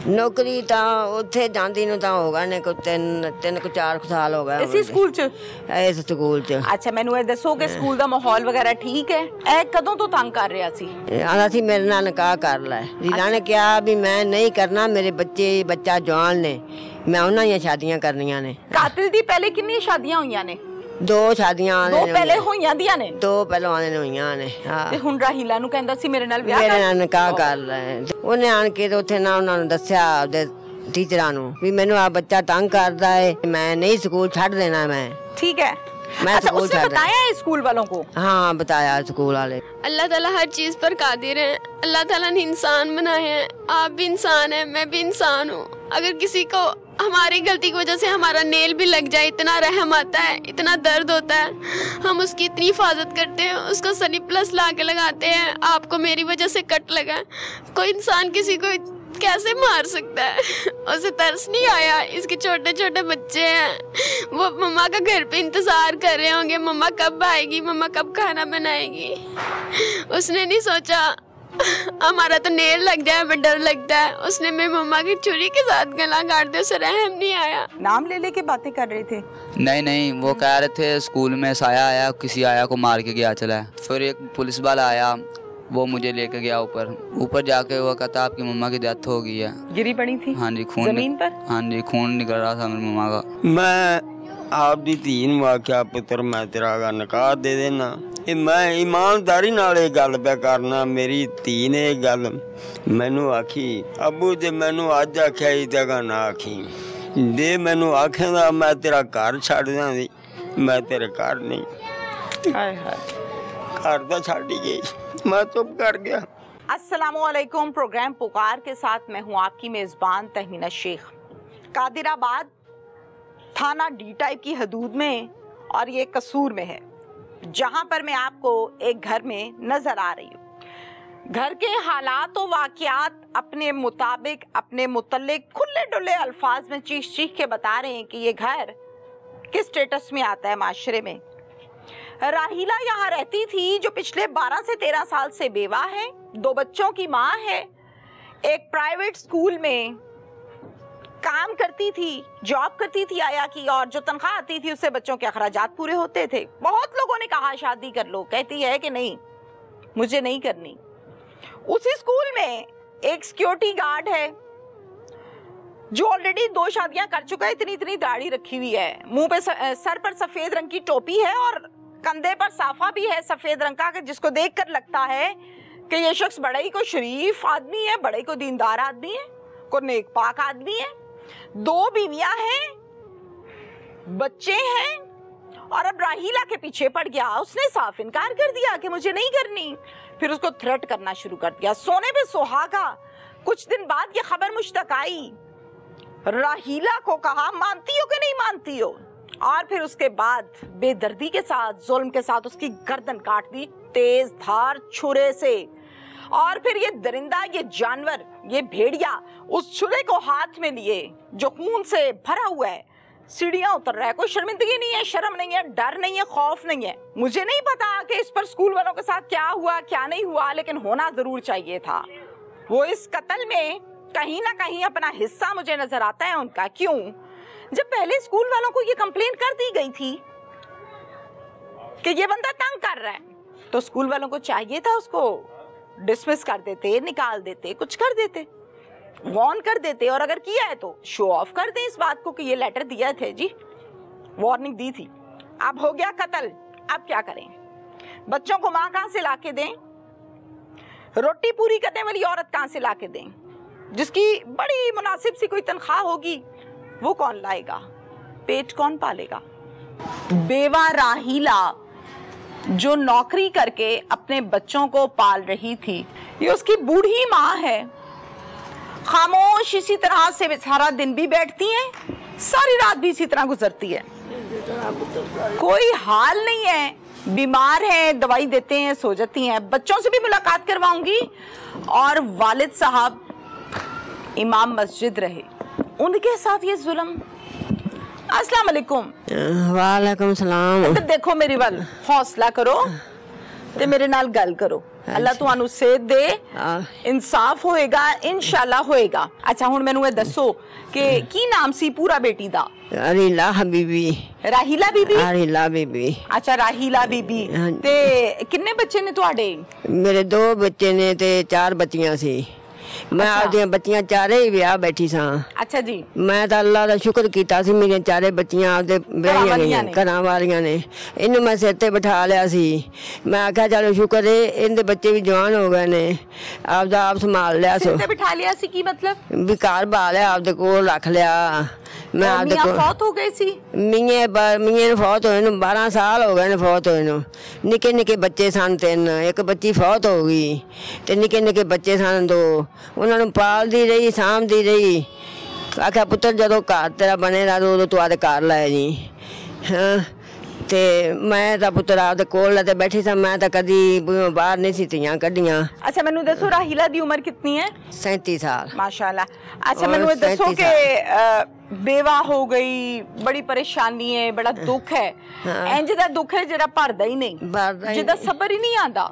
नौकरी तां उत्थे जांदी नूं तां हो गए ने कोई 3-4 साल हो गए इसी स्कूल च। इस स्कूल च। अच्छा मैनू ये दसो कि स्कूल दा माहौल वगैरह ठीक है? ए कदों तो तंग कर रहा सी? आंदा सी मेरे नाल निकाह कर लै। रीला ने कहा भी मैं नहीं करना, मेरे बच्चा जवान ने, मैं उन्हां दी शादियां करनियां ने। कातिल दी पहले कितनी शादियां हुईयां ने? 2 शादियां दो पहले होईयां दियां ने? 2 पहलवान ने होईयां ने। हां ते हुण राहीला नु कहंदा सी मेरे नाल मेरे नाल निकाह कर ले। ओने आन के ते उत्थे ना उन्हां नु दस्सिया ओदे टीचरां नु भी मैनू आ बच्चा तंग करदा है, मैं नहीं स्कूल छੱਡ देना मैं। ठीक है। मैं अच्छा स्कूल उसने बताया है स्कूल वालों को? हाँ बताया स्कूल वाले। अल्लाह ताला हर चीज़ पर कादिर है। अल्लाह ताला ने इंसान बनाए हैं, आप भी इंसान हैं, मैं भी इंसान हूँ। अगर किसी को हमारी गलती की वजह से हमारा नेल भी लग जाए, इतना रहम आता है, इतना दर्द होता है, हम उसकी इतनी हिफाजत करते हैं, उसको सनी प्लस ला के लगाते हैं। आपको मेरी वजह से कट लगा, कोई इंसान किसी को कैसे मार सकता है? उसे तरस नहीं आया? इसके छोटे छोटे बच्चे हैं, वो मम्मा का घर पे इंतजार कर रहे होंगे, मम्मा कब आएगी, मम्मा कब खाना बनाएगी। उसने नहीं सोचा हमारा तो नेल लग जाए हमें डर लगता है। उसने मेरी मम्मा की छुरी के साथ गला काट दिया, उसे रहम नहीं आया। नाम ले लेके बातें कर रहे थे? नहीं, वो कह रहे थे स्कूल में साया आया, किसी आया को मार के गया चला है। फिर एक पुलिस वाला आया, वो मुझे लेके गया ऊपर जाके वो कहता आपकी मम्मा की डेथ हो गई है। गिरी पड़ी थी? हाँ जी, खून जमीन पर? हाँ जी, खून निकल रहा था मेरी मम्मा का। मैं आपकी धी नूं आख्या पुत्र मैं तेरा निकाह दे देना, मैं ईमानदारी नाल ये गल पे करना। मेरी धी ने ये गल मैनू आखी, अबू जे मैनू अज आख्या ही जगह ना आखी, जे मैनू आखेगा मैं तेरा घर छड्ड दी, मैं तेरे घर नहीं। हाय हाय, घर तो छड्ड ही गई, मैं चुप कर गया। अस्सलामुअलैकुम, प्रोग्राम पुकार के साथ मैं हूँ आपकी मेज़बान तहमीना शेख। कादिराबाद थाना डी टाइप की हदूद में और ये कसूर में है, जहाँ पर मैं आपको एक घर में नजर आ रही हूँ। घर के हालात और वाक़यात अपने मुताबिक अपने मुतल्लिक खुले डुले अल्फाज में चीख चीख के बता रहे हैं कि ये घर किस स्टेटस में आता है माशरे में। राहीला यहाँ रहती थी, जो पिछले 12 से 13 साल से बेवा है, 2 बच्चों की माँ है, एक प्राइवेट स्कूल में काम करती थी, जॉब करती थी आया की, और जो तनख्वाह आती थी उससे बच्चों के अखराजात पूरे होते थे। बहुत लोगों ने कहा शादी कर लो, कहती है कि नहीं मुझे नहीं करनी। उसी स्कूल में एक सिक्योरिटी गार्ड है जो ऑलरेडी 2 शादियां कर चुका है, इतनी दाढ़ी रखी हुई है, मुंह पे सर पर सफेद रंग की टोपी है और कंधे पर साफा भी है सफेद रंग का, जिसको देखकर लगता है कि ये शख्स बड़ा ही को शरीफ आदमी है, बड़ा ही को दीनदार आदमी है, को नेक पाक आदमी है। 2 बीवियां हैं, बच्चे हैं, और अब राहीला के पीछे पड़ गया। उसने साफ इनकार कर दिया कि मुझे नहीं करनी, फिर उसको थ्रेट करना शुरू कर दिया, सोने पे सुहागा। कुछ दिन बाद ये खबर मुझ तक आई, राहीला को कहा मानती हो कि नहीं मानती हो, और फिर उसके बाद बेदर्दी के साथ जुल्म के साथ उसकी गर्दन काट दी तेज धार छुरे से। और फिर ये दरिंदा, ये जानवर, ये भेड़िया उस छुरे को हाथ में लिए जो खून से भरा हुआ है, सीढ़ियां उतर रहा है। कोई शर्मिंदगी नहीं है, शर्म नहीं है, डर नहीं है, खौफ नहीं है। मुझे नहीं पता कि इस पर स्कूल वालों के साथ क्या हुआ क्या नहीं हुआ, लेकिन होना जरूर चाहिए था। वो इस कत्ल में कहीं ना कहीं अपना हिस्सा मुझे नजर आता है उनका। क्यों? जब पहले स्कूल वालों को ये कंप्लेंट कर दी गई थी कि ये बंदा तंग कर रहा है, तो स्कूल वालों को चाहिए था उसको डिसमिस कर देते, निकाल देते, कुछ कर देते, वार्न कर देते, और अगर किया है तो शो ऑफ कर दे इस बात को कि ये लेटर दिया थे जी, वार्निंग दी थी। अब हो गया कत्ल, अब क्या करें? बच्चों को माँ कहाँ से लाके दें? रोटी पूरी करने वाली औरत कहाँ से लाके दें? जिसकी बड़ी मुनासिब सी कोई तनख्वाह होगी, वो कौन लाएगा? पेट कौन पालेगा? बेवा राहीला जो नौकरी करके अपने बच्चों को पाल रही थी, ये उसकी बूढ़ी माँ है, खामोश इसी तरह से सारा दिन भी बैठती है, सारी रात भी इसी तरह गुजरती है, कोई हाल नहीं है, बीमार है, दवाई देते हैं, सो जाती हैं। बच्चों से भी मुलाकात करवाऊंगी, और वालिद साहब इमाम मस्जिद रहे, उनके साथ ये जुल्म। अस्सलाम वालेकुम। वालेकुम सलाम। देखो मेरी वाल, हौसला करो ते मेरे नाल गल करो। ਅੱਲਾ ਤੁਹਾਨੂੰ ਸਿਹਤ ਦੇ, ਹਾਂ। ਇਨਸਾਫ ਹੋਏਗਾ, ਇਨਸ਼ਾਅੱਲਾ ਹੋਏਗਾ। ਅੱਛਾ ਹੁਣ ਮੈਨੂੰ ਇਹ ਦੱਸੋ ਕਿ ਕੀ ਨਾਮ ਸੀ ਪੂਰਾ ਬੇਟੀ ਦਾ? ਰੀਲਾ ਹਬੀਬੀ। ਰਾਹੀਲਾ ਬੀਬੀ। ਰੀਲਾ ਬੀਬੀ। ਅੱਛਾ ਰਾਹੀਲਾ ਬੀਬੀ। ਹਾਂਜੀ। ਤੇ ਕਿੰਨੇ ਬੱਚੇ ਨੇ ਤੁਹਾਡੇ? ਮੇਰੇ 2 ਬੱਚੇ ਨੇ ਤੇ 4 ਬੱਚੀਆਂ ਸੀ। ਮੈਂ ਆਪਦੀਆਂ ਬੱਚੀਆਂ ਚਾਰੇ ਹੀ ਵਿਆਹ ਬੈਠੀ ਸਾਂ। ਅੱਛਾ ਜੀ। ਮੈਂ ਤਾਂ ਅੱਲਾ ਦਾ ਸ਼ੁਕਰ ਕੀਤਾ ਸੀ, ਮੇਰੀਆਂ ਚਾਰੇ ਬੱਚੀਆਂ ਆਪਦੇ ਵਿਆਹੀਆਂ ਗਈਆਂ, ਘਰਾਂ ਵਾਲੀਆਂ ਨੇ। ਇਹਨੂੰ ਮੈਂ ਸਿਰ ਤੇ ਬਿਠਾ ਲਿਆ ਸੀ। ਮੈਂ ਆਖਿਆ ਚਲੋ ਸ਼ੁਕਰ ਏ ਇਹਦੇ ਬੱਚੇ ਵੀ ਜਵਾਨ ਹੋ ਗਏ ਨੇ, ਆਪਦਾ ਆਪ ਸੰਭਾਲ ਲਿਆ। ਸਿਰ ਤੇ ਬਿਠਾ ਲਿਆ ਸੀ ਕੀ ਮਤਲਬ? ਵੀ ਘਰ ਬਾ ਲਿਆ, ਆਪਦੇ ਕੋਲ ਰੱਖ ਲਿਆ। ਮੈਂ ਆਪਦੇ ਕੋਲ ਫੌਤ ਹੋ ਗਏ ਸੀ। ਮੀਆਂ ਨੂੰ ਫੌਤ ਹੋਏ ਨੂੰ 12 ਸਾਲ ਹੋ ਗਏ ਨੇ ਫੌਤ ਹੋਏ ਨੂੰ। ਨਿੱਕੇ ਨਿੱਕੇ ਬੱਚੇ ਸਨ 3, ਇੱਕ ਬੱਚੀ ਫੌਤ ਹੋ ਗਈ ਤੇ ਨਿੱਕੇ ਨਿੱਕੇ ਬੱਚੇ ਸਨ 2। ਉਹਨਾਂ ਨੂੰ ਪਾਲਦੀ ਰਹੀ, ਸਾਂਭਦੀ ਰਹੀ। ਆਖਿਆ ਪੁੱਤਰ ਜਦੋਂ ਘਰ ਤੇਰਾ ਬਣੇਗਾ ਉਦੋਂ ਤੂੰ ਆਦੇ ਘਰ ਲੈ ਜੀ। ਹਾਂ ਤੇ ਮੈਂ ਤਾਂ ਪੁੱਤਰ ਆਪਦੇ ਕੋਲ ਲੈ ਤੇ ਬੈਠੀ ਸਾਂ। ਮੈਂ ਤਾਂ ਕਦੀ ਬਾਹਰ ਨਹੀਂ ਸੀ ਧੀਆਂ ਕੱਢੀਆਂ। ਅੱਛਾ ਮੈਨੂੰ ਦੱਸੋ ਰਾਹੀਲਾ ਦੀ ਉਮਰ ਕਿੰਨੀ ਹੈ? 37 ਸਾਲ। माशाल्लाह। अच्छा मैंने ये दसो कि बेवा हो गई, बड़ी परेशानी है, बड़ा दुख है। इंज दा दुख है जेड़ा भरदा ही नहीं, जिदा सबर ही नहीं आंदा।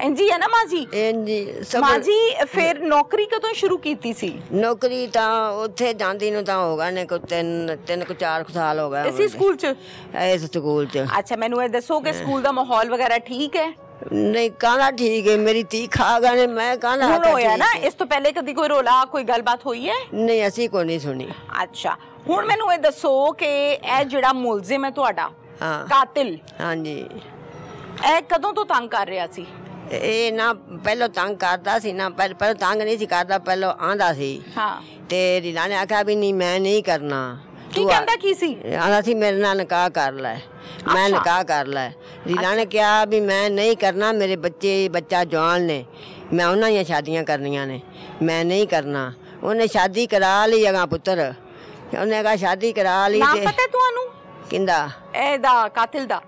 इंजी है ना माँ जी? इंजी माँ जी। फिर नौकरी कदों शुरू कीती सी? नौकरी ਤਾਂ ਉੱਥੇ ਜਾਂਦੀ ਨੂੰ ਤਾਂ ਹੋਗਾ ਨੇ ਕੋ 3-4 ਸਾਲ ਹੋ ਗਏ। इसी स्कूल च? इस स्कूल च। अच्छा मैंने ये दसो कि स्कूल दा माहौल वगैरह ठीक है? नहीं कहना ठीक है, मेरी धी खा गए, मैं कहना हुण होया ना। इस तो पहले कदी कोई रोला कोई गलबात हुई है? नहीं असी को नहीं सुनी। अच्छा हुण मैनू ये दसो कि ए जिहड़ा मुलजिम है तुहाडा, कातिल, हाँ जी, ए कदों तो तंग कर रहा सी? ਇਹ ਨਾ ਪਹਿਲਾਂ ਤੰਗ ਕਰਦਾ ਸੀ ਨਾ, ਪਹਿਲਾਂ ਤੰਗ ਨਹੀਂ ਸੀ ਕਰਦਾ, ਪਹਿਲਾਂ ਆਂਦਾ ਸੀ। ਹਾਂ ਤੇ ਰੀਲਾ ਨੇ ਆਖਿਆ ਵੀ ਨਹੀਂ ਮੈਂ ਨਹੀਂ ਕਰਨਾ। ਕੀ ਕਹਿੰਦਾ ਕੀ ਸੀ? ਆਂਦਾ ਸੀ ਮੇਰੇ ਨਾਲ ਨਿਕਾਹ ਕਰ ਲੈ, ਮੈਂ ਨਿਕਾਹ ਕਰ ਲੈ। ਰੀਲਾ ਨੇ ਕਿਹਾ ਵੀ ਮੈਂ ਨਹੀਂ ਕਰਨਾ, ਮੇਰੇ ਬੱਚਾ ਜਵਾਨ ਨੇ, ਮੈਂ ਉਹਨਾਂ ਦੀਆਂ ਸ਼ਾਦੀਆਂ ਕਰਨੀਆਂ ਨੇ, ਮੈਂ ਨਹੀਂ ਕਰਨਾ। ਉਹਨੇ ਸ਼ਾਦੀ ਕਰਾ ਲਈ ਅਗਾ ਪੁੱਤਰ, ਉਹਨੇ ਅਗਾ ਸ਼ਾਦੀ ਕਰਾ ਲਈ। ਤੇ ਪਤਾ ਤੁਹਾਨੂੰ ਕਿੰਦਾ ਇਹਦਾ ਕਾਤਿਲ ਦਾ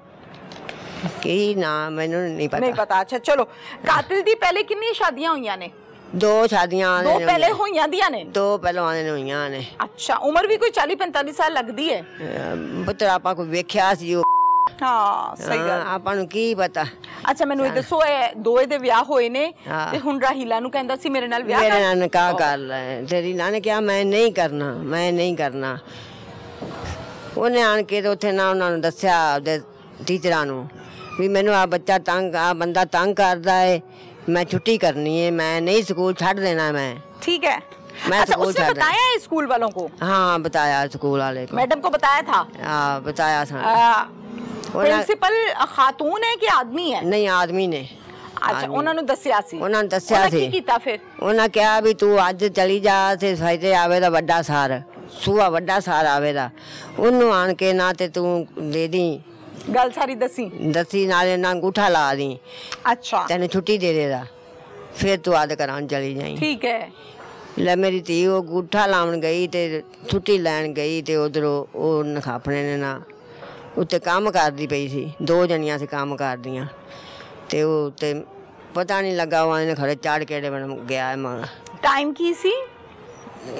ਕੀ ਨਾਮ ਮੈਨੂੰ ਨਹੀਂ ਪਤਾ। ਨਹੀਂ ਪਤਾ। ਅੱਛਾ ਚਲੋ ਕਾਤਿਲ ਦੀ ਪਹਿਲੇ ਕਿੰਨੀਆਂ ਸ਼ਾਦੀਆਂ ਹੋਈਆਂ ਨੇ? 2 ਸ਼ਾਦੀਆਂ। 2 ਪਹਿਲੇ ਹੋਈਆਂ ਦੀਆਂ ਨੇ? 2 ਪਹਿਲਵਾਨਾਂ ਨੇ ਹੋਈਆਂ ਨੇ। ਅੱਛਾ ਉਮਰ ਵੀ ਕੋਈ 40-45 ਸਾਲ ਲੱਗਦੀ ਹੈ ਪੁੱਤਰ? ਆਪਾਂ ਕੋਈ ਵੇਖਿਆ ਸੀ ਉਹ। ਹਾਂ ਸਹੀ ਗੱਲ, ਆਪਾਂ ਨੂੰ ਕੀ ਪਤਾ। ਅੱਛਾ ਮੈਨੂੰ ਇਹ ਦੱਸੋ ਇਹ 2 ਦੇ ਵਿਆਹ ਹੋਏ ਨੇ ਤੇ ਹੁਣ ਰਾਹੀਲਾ ਨੂੰ ਕਹਿੰਦਾ ਸੀ ਮੇਰੇ ਨਾਲ ਵਿਆਹ ਕਰ, ਮੇਰੇ ਨਾਲ ਨਿਕਾਹ ਕਰ ਲੈ। ਤੇ ਰੀਲਾ ਨੇ ਕਿਹਾ ਮੈਂ ਨਹੀਂ ਕਰਨਾ, ਮੈਂ ਨਹੀਂ ਕਰਨਾ। ਉਹਨੇ ਆਣ ਕੇ ਤੇ ਉੱਥੇ ਨਾ ਉਹਨਾਂ ਨੂੰ ਦੱਸਿਆ ਆਪਦੇ ਟੀਚਰਾਂ ਨੂੰ ਵੀ ਮੈਨੂੰ ਆ ਬੱਚਾ ਤੰਗ, ਆ ਬੰਦਾ ਤੰਗ ਕਰਦਾ है, मैं छुट्टी करनी है, मैं नहीं स्कूल छड़ देना। मैं ठीक है। मैं अच्छा, उसने बताया है स्कूल वालों को? हाँ बताया, स्कूल वाले को, मैडम को बताया था। हाँ बताया था। प्रिंसिपल खातून है कि आदमी है? नहीं आदमी ने। अच्छा ਉਹਨਾਂ ਨੂੰ ਦੱਸਿਆ ਸੀ? ਉਹਨਾਂ ਨੇ ਦੱਸਿਆ ਸੀ। ਕੀ ਕੀਤਾ ਫਿਰ? ਉਹਨਾਂ ਕਿਹਾ ਵੀ ਤੂੰ ਅੱਜ ਚਲੀ ਜਾ ਤੇ ਫਾਇਦੇ ਆਵੇ ਦਾ ਵੱਡਾ ਸਾਰ, ਸੂਆ ਵੱਡਾ ਸਾਰ ਆਵੇ ਦਾ, ਉਹਨੂੰ ਆਣ ਕੇ ਨਾ ਤੇ ਤੂੰ ਦੇ ਦੀ ਗੱਲ ਸਾਰੀ ਦੱਸੀ ਨਾਲੇ ਨਾ ਅੰਗੂਠਾ ਲਾ ਦੀ। ਅੱਛਾ ਤੈਨੂੰ ਛੁੱਟੀ ਦੇ ਦੇਦਾ, ਫਿਰ ਤੂੰ ਆਦ ਕਰਾਂ ਚਲੀ ਜਾਈ। ਠੀਕ ਹੈ। ਲੈ ਮੇਰੀ ਧੀ ਉਹ ਅੰਗੂਠਾ ਲਾਉਣ ਗਈ ਤੇ ਛੁੱਟੀ ਲੈਣ ਗਈ ਤੇ ਉਧਰੋਂ ਉਹ ਨਖਾਪਣੇ ਨੇ ਨਾ ਉੱਤੇ ਕੰਮ ਕਰਦੀ ਪਈ ਸੀ, 2 ਜਣੀਆਂ ਸੀ ਕੰਮ ਕਰਦੀਆਂ ਤੇ ਉਹ ਤੇ ਪਤਾ ਨਹੀਂ ਲੱਗਾ ਉਹਨੇ ਖੜੇ ਚੜ ਕਿਹੜੇ ਬਣ ਗਿਆ। ਟਾਈਮ ਕੀ ਸੀ?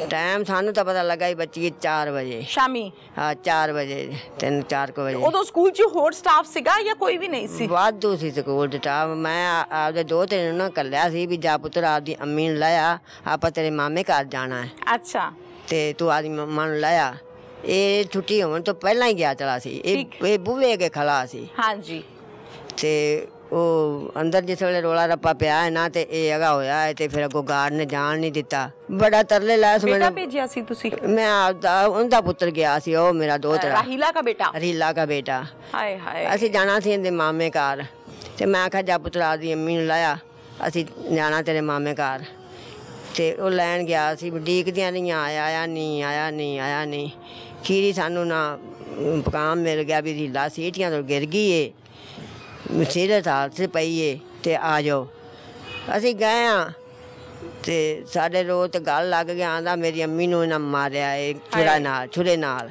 ਟਾਈਮ ਸਾਨੂੰ ਤਾਂ ਪਤਾ ਲੱਗਾ ਹੀ ਬੱਚੀ 4 ਵਜੇ ਸ਼ਾਮੀ। ਹਾਂ 4 ਵਜੇ 3-4 ਵਜੇ। ਉਦੋਂ ਸਕੂਲ 'ਚ ਹੋਰ ਸਟਾਫ ਸੀਗਾ ਜਾਂ ਕੋਈ ਵੀ ਨਹੀਂ ਸੀ? ਵਾਧੂ ਸੀ ਸਕੂਲ 'ਚ ਸਟਾਫ। ਮੈਂ ਆਪਦੇ 2-3 ਨੂੰ ਕੱਲਿਆ ਸੀ ਵੀ ਜਾ ਪੁੱਤਰ ਆਪਦੀ ਅੰਮੀ ਨੂੰ ਲਾਇਆ, ਆਪਾਂ ਤੇਰੇ ਮਾਮੇ ਘਰ ਜਾਣਾ ਹੈ। ਅੱਛਾ ਤੇ ਤੂੰ ਆਪਦੀ ਮੰਮਾ ਨੂੰ ਲਾਇਆ। ਇਹ ਛੁੱਟੀ ਹੋਣ ਤੋਂ ਪਹਿਲਾਂ ਹੀ ਗਿਆ ਚਲਾ ਸੀ, ਇਹ ਬੂਹੇ ਅੱਗੇ ਖੜਾ ਸੀ। ਹਾਂਜੀ ਤੇ ਉਹ ਅੰਦਰ ਜਿਸ ਵੇਲੇ ਰੋਲਾ ਰੱਪਾ ਪਿਆ ਹੈ ਨਾ ਤੇ ਇਹ ਹੈਗਾ ਹੋਇਆ ਹੈ ਤੇ ਫਿਰ ਅੱਗੋਂ ਗਾਰਡ ਨੇ ਜਾਣ ਨਹੀਂ ਦਿੱਤਾ। ਬੜਾ ਤਰਲੇ ਲਾਇਆ ਸੀ ਮੈਨੂੰ। ਭੇਜਿਆ ਸੀ ਤੁਸੀਂ? ਮੈਂ ਆਪਦਾ ਉਹਦਾ ਪੁੱਤਰ ਗਿਆ ਸੀ, ਉਹ ਮੇਰਾ ਦੋਹਤ ਰਾਹੀਲਾ ਦਾ ਬੇਟਾ। ਰੀਲਾ ਦਾ ਬੇਟਾ। ਹਾਏ ਹਾਏ। ਅਸੀਂ ਜਾਣਾ ਸੀ ਇਹਦੇ ਮਾਮੇ ਘਰ ਤੇ ਮੈਂ ਆਖਿਆ ਜਾ ਪੁੱਤਰ ਆਪਦੀ ਅੰਮੀ ਨੂੰ ਲਾਇਆ, ਅਸੀਂ ਜਾਣਾ ਤੇਰੇ ਮਾਮੇ ਘਰ। ਤੇ ਉਹ ਲੈਣ ਗਿਆ ਸੀ, ਡੀਕਦੀਆਂ ਰਹੀਆਂ, ਆਇਆ ਨਹੀਂ। ਖੀਰੀ ਸਾਨੂੰ ਨਾ ਪਕਾਮ ਮਿਲ ਗਿਆ ਵੀ ਰੀਲਾ ਸੀਟੀਆਂ ਤੋਂ ਗਿਰ ਗਈ ਏ, ਸੀਰਤ ਹਾਲਤ 'ਚ ਪਈ ਏ ਤੇ ਆ ਜਾਓ। ਅਸੀਂ ਗਏ ਹਾਂ ਤੇ ਸਾਡੇ ਰੋਹ ਤੇ ਗੱਲ ਲੱਗ ਗਿਆ। ਆਂਦਾ ਮੇਰੀ ਅੰਮੀ ਨੂੰ ਇਹਨਾਂ ਮਾਰਿਆ ਏ ਛੁਰੇ ਨਾਲ।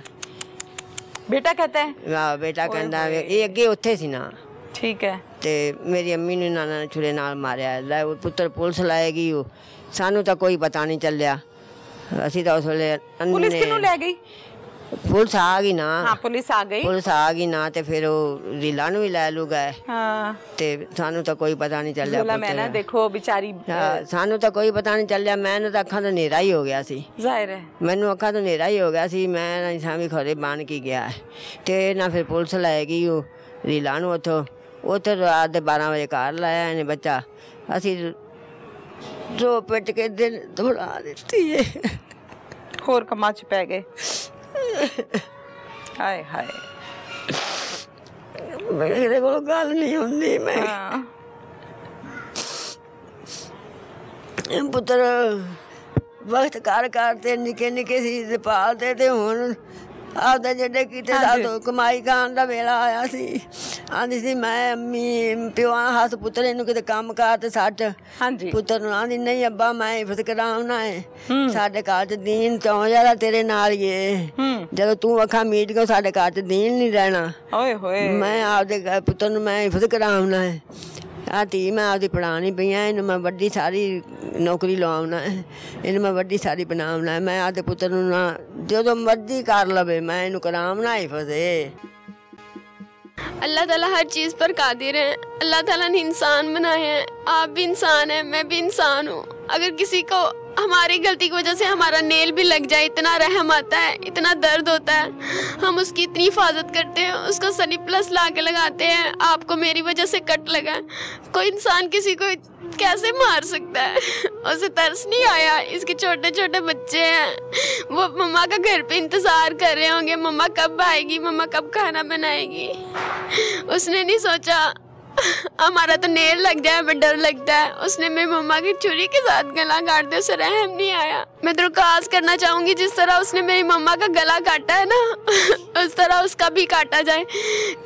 ਬੇਟਾ ਕਹਤਾ ਹੈ? ਹਾਂ ਬੇਟਾ ਕਹਿੰਦਾ ਇਹ ਅੱਗੇ ਉੱਥੇ ਸੀ ਨਾ। ਠੀਕ ਹੈ। ਤੇ ਮੇਰੀ ਅੰਮੀ ਨੂੰ ਇਹਨਾਂ ਨੇ ਛੁਰੇ ਨਾਲ ਮਾਰਿਆ। ਲੈ ਪੁੱਤਰ ਪੁਲਿਸ ਲਾਏਗੀ, ਉਹ ਸਾਨੂੰ ਤਾਂ ਕੋਈ ਪਤਾ ਨਹੀਂ ਚੱਲਿਆ। ਅਸੀਂ ਤਾਂ ਉਸ ਵੇਲੇ ਪੁਲਿਸ ਕਿਹਨੂੰ ਲੈ ਗਈ? पुलिस आ गई ना। हाँ पुलिस आ गई। पुलिस आ गई ना ते फिर वो रीला नु भी लै लू गए। हाँ ते सानू तो कोई पता नहीं चलिया। बोला मैं ना देखो बेचारी। सानू तो कोई पता नहीं चलिया। मैंने तो अखा तो नेरा ही हो गया सी। जाहिर है मैनू अखा तो नेरा ही हो गया सी। मैं सामी खरे बन के गया ते ना फिर पुलिस लै गई वो रीला नु उतो। उतो रात दे 12 बजे घर लाया इन्हें बच्चा। असी रो पिट के दिल दौड़ा देती है। होर कम्मा च पै गए। हाय हाय मेरे को गल नहीं होंदी। मैं पुत्र वक्त कर करते निके निके सी पालते ते हुण आपदे जेडे कीते साधो कमाई खान दा वेला आया सी। आंदी सी मैं अम्मी प्यो हाथ पुत्र इनू किते काम कार ते सट। हाँ जी पुत्र नूं आंदी नहीं अब्बा मैं हिफत कराउना है। साडे घर च दीन चौं ज्यादा तेरे नाल ही है। जदों तू अखा मीट के साडे घर च दीन नहीं रहना। ओए होए मैं आपदे पुत्र नूं मैं हिफत कराउना है। आ धी मैं आपदी पढ़ानी पई है। इनू मैं वड्डी सारी नौकरी लवाउना है। इनू मैं वड्डी सारी बनाउना है। मैं आपदे पुत्र नूं ना जदों मर्जी कर लवे मैं इनू कराउना हिफत है। अल्लाह ताला हर चीज़ पर कादिर है। अल्लाह ताला ने इंसान बनाए हैं। आप भी इंसान हैं, मैं भी इंसान हूँ। अगर किसी को हमारी गलती की वजह से हमारा नेल भी लग जाए, इतना रहम आता है, इतना दर्द होता है। हम उसकी इतनी हिफाजत करते हैं, उसको सनी प्लस ला के लगाते हैं। आपको मेरी वजह से कट लगा। कोई इंसान किसी को कैसे मार सकता है? उसे तरस नहीं आया? इसके छोटे छोटे बच्चे हैं, वो मम्मा का घर पे इंतजार कर रहे होंगे, मम्मा कब आएगी, मम्मा कब खाना बनाएगी। उसने नहीं सोचा हमारा तो नेल लग जाए हमें डर लगता है। उसने मेरी मम्मा की छुरी के साथ गला काट दिया, उसे रहम नहीं आया। मैं दरख्वास्त करना चाहूंगी जिस तरह उसने मेरी मम्मा का गला काटा है ना उस तरह उसका भी काटा जाए,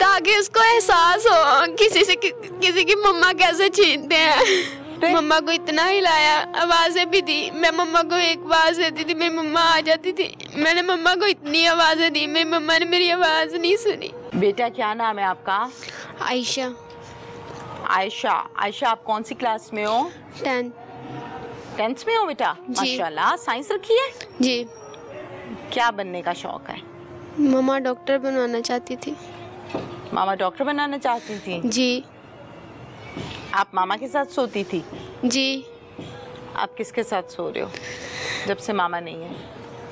ताकि उसको एहसास हो किसी की मम्मा कैसे छीनते हैं। मम्मा को इतना हिलाया, आवाजें भी दी। मैं मम्मा को एक आवाज देती थी, मेरी मम्मा आ जाती थी। मैंने मम्मा को इतनी आवाजें दी, मेरी मम्मा ने मेरी आवाज नहीं सुनी। बेटा क्या नाम है आपका? आयशा। आयशा। आयशा आप कौन सी क्लास में हो? 10th में हो बेटा? माशाल्लाह। साइंस रखी है जी। क्या बनने का शौक है? मम्मा डॉक्टर बनवाना चाहती थी। मामा डॉक्टर बनाना चाहती थी जी। आप मामा के साथ सोती थी? जी। आप किसके साथ सो रहे हो जब से मामा नहीं है?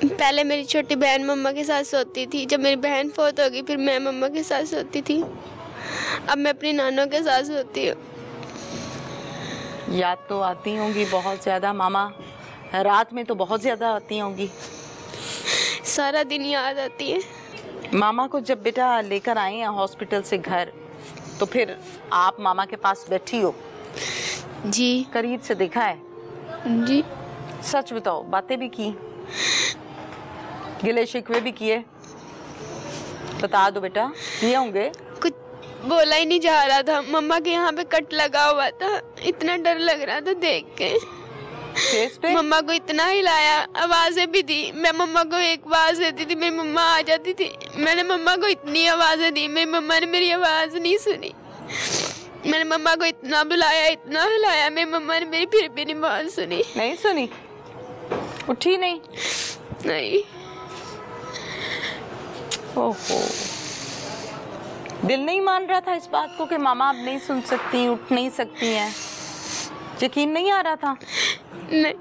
पहले मेरी छोटी बहन मम्मा के साथ सोती थी। जब मेरी बहन फोत हो गई फिर मैं मम्मा के साथ सोती थी। अब मैं अपनी नानों के साथ सोती हूँ। याद तो आती होंगी बहुत ज़्यादा मामा? रात में तो बहुत ज़्यादा आती होंगी। सारा दिन याद आती है। मामा को जब बेटा लेकर आए हैं हॉस्पिटल से घर, तो फिर आप मामा के पास बैठी हो? जी। करीब से देखा है? जी। सच बताओ, बातें भी की, गिले शिकवे भी किए? बता दो बेटा, किए होंगे? कुछ बोला ही नहीं जा रहा था। मम्मा के यहाँ पे कट लगा हुआ था, इतना डर लग रहा था देख के। फेस पे? मम्मा को इतना हिलाया, आवाजें भी दी। मैं मम्मा को एक आवाज देती थी, मेरी मम्मा आ जाती थी। मैंने मम्मा को इतनी आवाजें दी, मेरी मम्मा ने मेरी आवाज नहीं सुनी। मैंने मम्मा को इतना बुलाया, इतना हिलाया, मेरी मम्मा ने मेरी फिर भी नहीं बात सुनी। नहीं सुनी? उठी नहीं? नहीं। ओहो, दिल नहीं मान रहा था इस बात को कि मामा अब नहीं सुन सकती, उठ नहीं सकती हैं? यकीन नहीं आ रहा था? नहीं।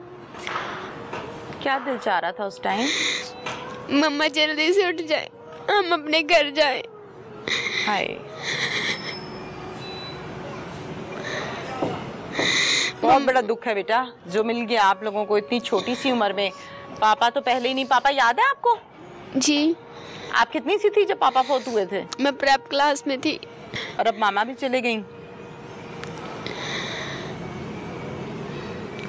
क्या दिल चाह रहा था उस टाइम? मम्मा जल्दी से उठ जाए, हम अपने घर जाए। हाय, बहुत बड़ा दुख है बेटा जो मिल गया आप लोगों को इतनी छोटी सी उम्र में। पापा तो पहले ही नहीं। पापा याद है आपको? जी। आप कितनी सी थी जब पापा फोत हुए थे? मैं प्रेप क्लास में थी। और अब मामा भी चले गई।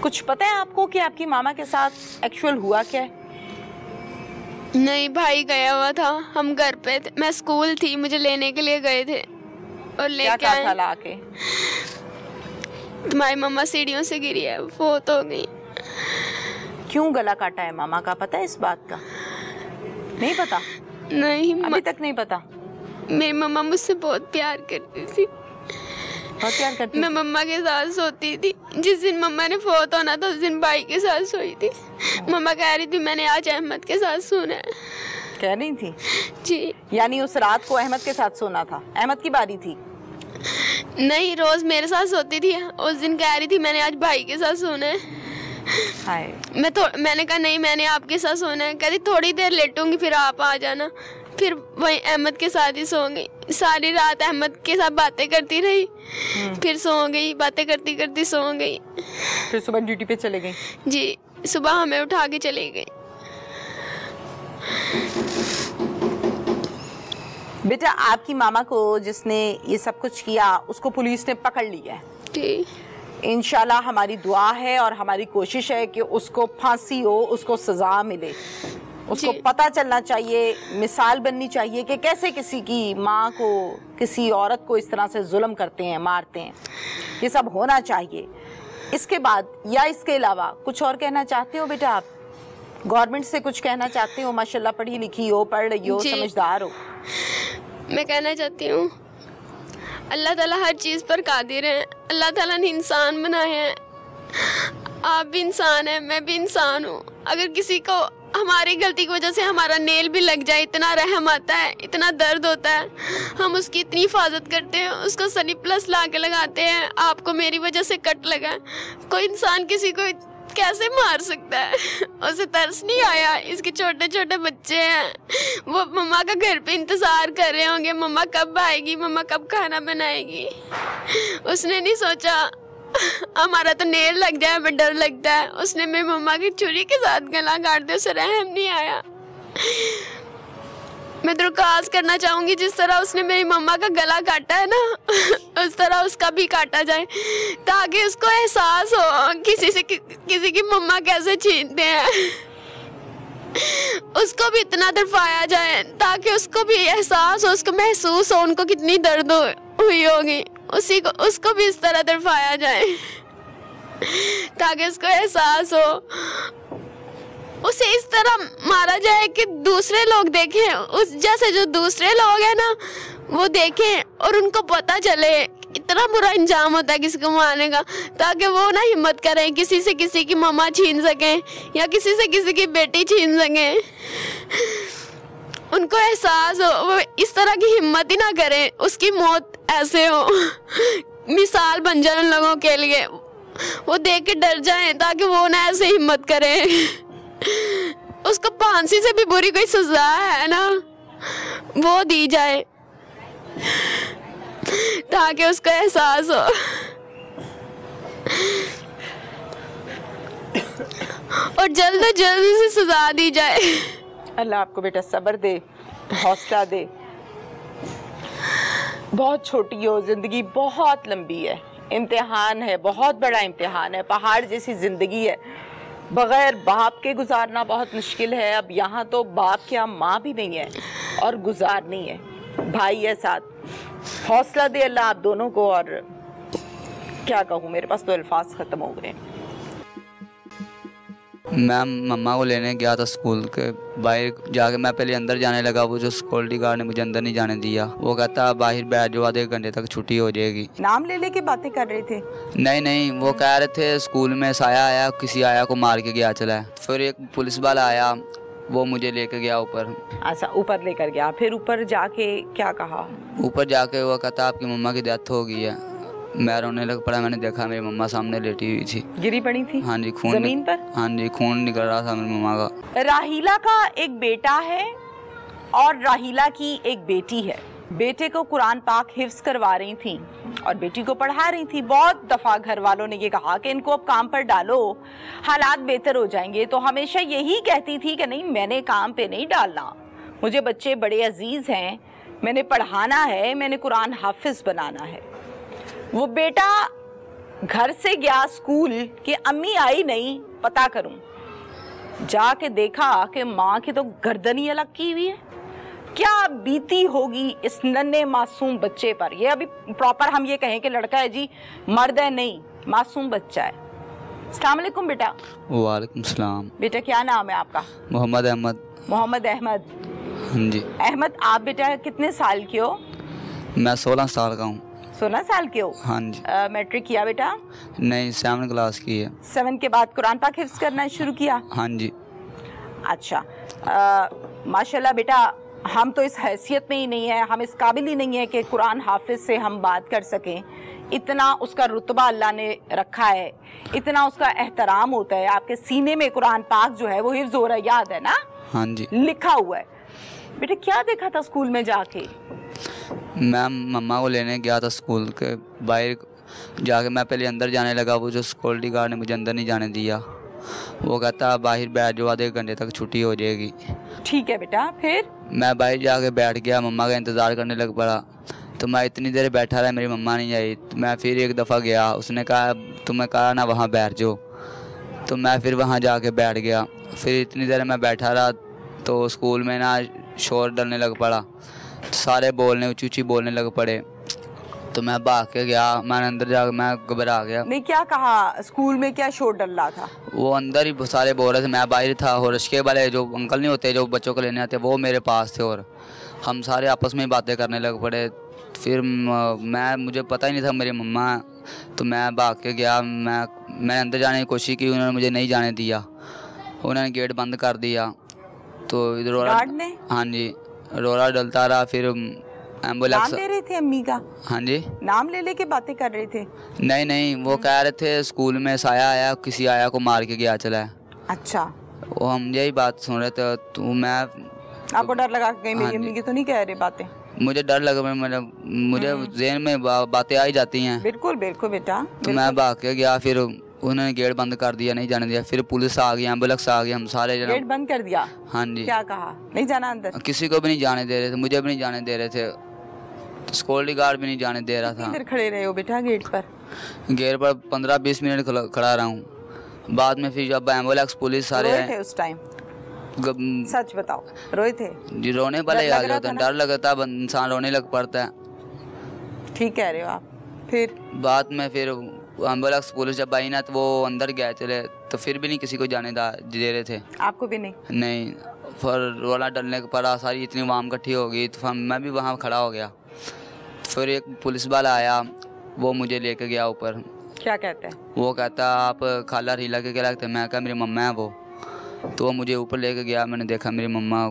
कुछ पता है आपको कि आपकी मामा के साथ एक्चुअल हुआ क्या है? नहीं, भाई गया हुआ था, हम घर पे थे। मैं स्कूल थी, मुझे लेने के लिए गए थे और लेके आए। क्या था लाके? तुम्हारी मम्मा सीढ़ियों से गिरी है, फोत हो गई। क्यों गला काटा है मामा का, पता है इस बात का? नहीं पता? नहीं, अभी तक नहीं पता? मेरी मम्मा मुझसे बहुत प्यार करती थी। बहुत प्यार करती? मैं मम्मा के साथ सोती थी। जिस दिन मम्मा ने फोत होना था उस दिन भाई के साथ सोई थी। मम्मा कह रही थी मैंने आज अहमद के साथ सोना है। कह रही थी जी। यानी उस रात को अहमद के साथ सोना था, अहमद की बारी थी? नहीं, रोज मेरे साथ सोती थी। उस दिन कह रही थी मैंने आज भाई के साथ सोना है। हाय। मैंने कहा नहीं, मैंने आपके साथ सोना है। कहती थोड़ी देर लेटूंगी फिर आप आ जाना। फिर वही अहमद के साथ ही सो गई। सारी रात अहमद के साथ बातें करती रही, फिर सो गई, बातें करती करती सो गई। फिर सुबह ड्यूटी पे चले गई? जी, सुबह हमें उठा के चली गई। बेटा, आपकी मामा को जिसने ये सब कुछ किया उसको पुलिस ने पकड़ लिया है। जी। इंशाल्लाह हमारी दुआ है और हमारी कोशिश है कि उसको फांसी हो, उसको सजा मिले। उसको पता चलना चाहिए, मिसाल बननी चाहिए कि कैसे किसी की माँ को, किसी औरत को इस तरह से जुल्म करते हैं, मारते हैं। ये सब होना चाहिए। इसके बाद या इसके अलावा कुछ और कहना चाहते हो बेटा आप? गवर्नमेंट से कुछ कहना चाहते हो? माशाल्लाह पढ़ी लिखी हो, पढ़ रही हो, समझदार हो। मैं कहना चाहती हूँ अल्लाह ताला हर चीज़ पर कादिर है। अल्लाह ताला ने इंसान बनाए हैं। आप भी इंसान हैं, मैं भी इंसान हूँ। अगर किसी को हमारी गलती की वजह से हमारा नेल भी लग जाए, इतना रहम आता है, इतना दर्द होता है। हम उसकी इतनी हिफाजत करते हैं, उसको सनी प्लस ला के लगाते हैं। आपको मेरी वजह से कट लगा। कोई इंसान किसी को कैसे मार सकता है? उसे तरस नहीं आया? इसके छोटे छोटे बच्चे हैं, वो मम्मा का घर पे इंतज़ार कर रहे होंगे, मम्मा कब आएगी, मम्मा कब खाना बनाएगी। उसने नहीं सोचा हमारा तो नेल लग जाए, हमें डर लगता है। उसने मेरी मम्मा की छुरी के साथ गला काट दिया, उसे रहम नहीं आया। मैं दरख्वास्त करना चाहूँगी जिस तरह उसने मेरी मम्मा का गला काटा है ना, उस तरह उसका भी काटा जाए, ताकि उसको एहसास हो किसी की मम्मा कैसे छीनते हैं। उसको भी इतना तड़पाया जाए ताकि उसको भी एहसास हो, उसको महसूस हो उनको कितनी दर्द हुई होगी। उसको भी इस तरह तड़पाया जाए ताकि उसको एहसास हो। उसे इस तरह मारा जाए कि दूसरे लोग देखें, उस जैसे जो दूसरे लोग हैं ना वो देखें और उनको पता चले इतना बुरा इंजाम होता है किसी को मारने का, ताकि वो ना हिम्मत करें किसी से किसी की मम्मा छीन सकें या किसी से किसी की बेटी छीन सकें। उनको एहसास हो, वो इस तरह की हिम्मत ही ना करें, उसकी मौत ऐसे हो, मिसाल बन जाए उन लोगों के लिए। वो देख के डर जाएं ताकि वो ना ऐसे हिम्मत करें। उसको फांसी से भी बुरी कोई सजा है ना वो दी जाए ताकि उसको एहसास हो। और जल्द से जल्द उसे सजा दी जाए। अल्लाह आपको बेटा सब्र दे, हौसला दे। बहुत छोटी हो, जिंदगी बहुत लंबी है, इम्तिहान है, बहुत बड़ा इम्तिहान है, पहाड़ जैसी जिंदगी है। बगैर बाप के गुजारना बहुत मुश्किल है। अब यहाँ तो बाप क्या, माँ भी नहीं है और गुजारनी है, भाई है साथ। हौसला दे अल्लाह आप दोनों को। और क्या कहूँ, मेरे पास तो अल्फाज ख़त्म हो गए। मैं मम्मा को लेने गया था स्कूल के बाहर जाके। मैं पहले अंदर जाने लगा, वो जो सिक्योरिटी गार्ड ने मुझे अंदर नहीं जाने दिया। वो कहता बाहर बैठ जाओ, आधे घंटे तक छुट्टी हो जाएगी। नाम ले लेके बातें कर रहे थे? नहीं, वो कह रहे थे स्कूल में साया आया, किसी आया को मार के गया चला है। फिर एक पुलिस वाला आया, वो मुझे लेके गया ऊपर। अच्छा, ऊपर लेकर गया। फिर ऊपर जाके क्या कहा? ऊपर जाके वो कहता आपकी मम्मा की डेथ हो गई है। मैं रोने लग पड़ा। मैंने देखा मेरी मम्मा सामने लेटी हुई थी, गिरी पड़ी थी। हाँ जी, खून जमीन पर। हाँ जी, खून निकल रहा था मेरी मम्मा का। राहीला का एक बेटा है और राहीला की एक बेटी है। बेटे को कुरान पाक हिफ्ज करवा रही थी और बेटी को पढ़ा रही थी। बहुत दफा घर वालों ने ये कहा कि इनको अब काम पर डालो, हालात बेहतर हो जाएंगे। तो हमेशा यही कहती थी कि नहीं, मैंने काम पे नहीं डालना, मुझे बच्चे बड़े अजीज हैं, मैंने पढ़ाना है, मैंने कुरान हाफिज बनाना है। वो बेटा घर से गया स्कूल कि अम्मी आई नहीं, पता करूं। जाके देखा कि माँ की तो गर्दन ही अलग की हुई है। क्या बीती होगी इस नन्हे मासूम बच्चे पर। ये अभी प्रॉपर हम ये कहें कि लड़का है जी, मर्द है, नहीं, मासूम बच्चा है। अस्सलाम वालेकुम बेटा। वालेकुम सलाम। बेटा क्या नाम है आपका? मोहम्मद अहमद। मोहम्मद अहमद। हाँ जी। अहमद, आप बेटा कितने साल के हो? मैं 16 साल का हूँ। 16 साल के हो? हाँ जी। मैट्रिक किया बेटा? नहीं, 7 क्लास की है। 7 के बाद कुरान पाक हिफ्ज करना शुरू किया? हाँ जी। अच्छा, माशाल्लाह बेटा, हम तो इस हैसियत में ही नहीं है, हम इस काबिल ही नहीं है कि कुरान हाफिज से हम बात कर सकें। इतना उसका रुतबा अल्लाह ने रखा है, इतना उसका एहतराम होता है। आपके सीने में कुरान पाक जो है वो हिफ्ज़ हो रहा, याद है ना? हाँ जी। लिखा हुआ है। बेटा क्या देखा था स्कूल में जाके? मैं मम्मा को लेने गया था स्कूल के बाहर जाके। मैं पहले अंदर जाने लगा, वो जो सिक्योरिटी गार्ड ने मुझे अंदर नहीं जाने दिया। वो कहता बाहर बैठ जाओ, आधे घंटे तक छुट्टी हो जाएगी। ठीक है बेटा, फिर? मैं बाहर जाके बैठ गया, मम्मा का इंतज़ार करने लग पड़ा। तो मैं इतनी देर बैठा रहा, मेरी मम्मा नहीं आई। तो मैं फिर एक दफ़ा गया, उसने कहा तुम्हें कहा ना वहाँ बैठ जाओ। तो मैं फिर वहाँ जाके बैठ गया। फिर इतनी देर मैं बैठा रहा तो स्कूल में ना शोर डलने लग पड़ा, सारे बोलने ऊँची ऊँची बोलने लग पड़े। तो मैं भाग के गया, मैंने अंदर जाकर मैं घबरा गया। नहीं, क्या कहा? स्कूल में क्या शोर डल रहा था? वो अंदर ही सारे बोल रहे थे, मैं बाहर था। और रिश्के वाले जो अंकल नहीं होते जो बच्चों को लेने आते, वो मेरे पास थे और हम सारे आपस में बातें करने लग पड़े। फिर मुझे पता ही नहीं था मेरी मम्मा। तो मैं भाग के गया, मैं अंदर जाने की कोशिश की, उन्होंने मुझे नहीं जाने दिया। उन्होंने गेट बंद कर दिया। तो इधर गार्ड ने? हाँ जी, रोला डलता रहा। फिर एम्बुलेंस। नाम ले रहे थे अम्मी का? हाँ जी। नाम ले लेके बातें कर रहे थे? नहीं, वो कह रहे थे स्कूल में साया आया, किसी आया को मार के गया चला है। अच्छा। वो हम यही बात सुन रहे थे। तो मैं, आपको डर लगा कि कहीं मेरी अम्मी की तो नहीं कह रहे बातें? मुझे डर लगा, मुझे ज़हन में बातें आ ही जाती हैं। बिल्कुल बिल्कुल बेटा। तो मैं भाग के गया, फिर उन्होंने गेट बंद कर दिया, नहीं जाने दिया। फिर पुलिस आ गई, एम्बुलेंस आ गई, हम सारे गेट बंद कर दिया? हाँ जी। क्या कहा? नहीं जाना अंदर? किसी को भी नहीं जाने दे रहे थे, मुझे भी नहीं जाने दे रहे थे, सिक्योरिटी गार्ड भी नहीं जाने दे रहा था। किधर खड़े रहे हो बेटा गेट पर? गेट पर 15-20 मिनट खड़ा रहा हूँ। बाद में फिर जब एम्बुलेंस पुलिस सारे रोए थे उस टाइम? सच बताओ, रोए थे? जी, रोने वाले आ जाते हैं, डर लगता है, इंसान रोने लग पड़ता है। ठीक कह रहे हो आप। फिर बाद में फिर एम्बुलेंस पुलिस जब आई ना तो वो अंदर गए चले, तो फिर भी नहीं किसी को जाने दे रहे थे। आपको भी नहीं? नहीं, फिर रोला डलने को पड़ा, सारी इतनी वाम इकट्ठी हो गई। तो मैं भी वहाँ खड़ा हो गया। फिर एक पुलिस वाला आया, वो मुझे लेके गया ऊपर। क्या कहते हैं? वो कहता आप खाला रीला के क्या लगते हैं? मैं कहा मेरी मम्मा है वो। तो वो मुझे ऊपर लेके गया, मैंने देखा मेरी मम्मा।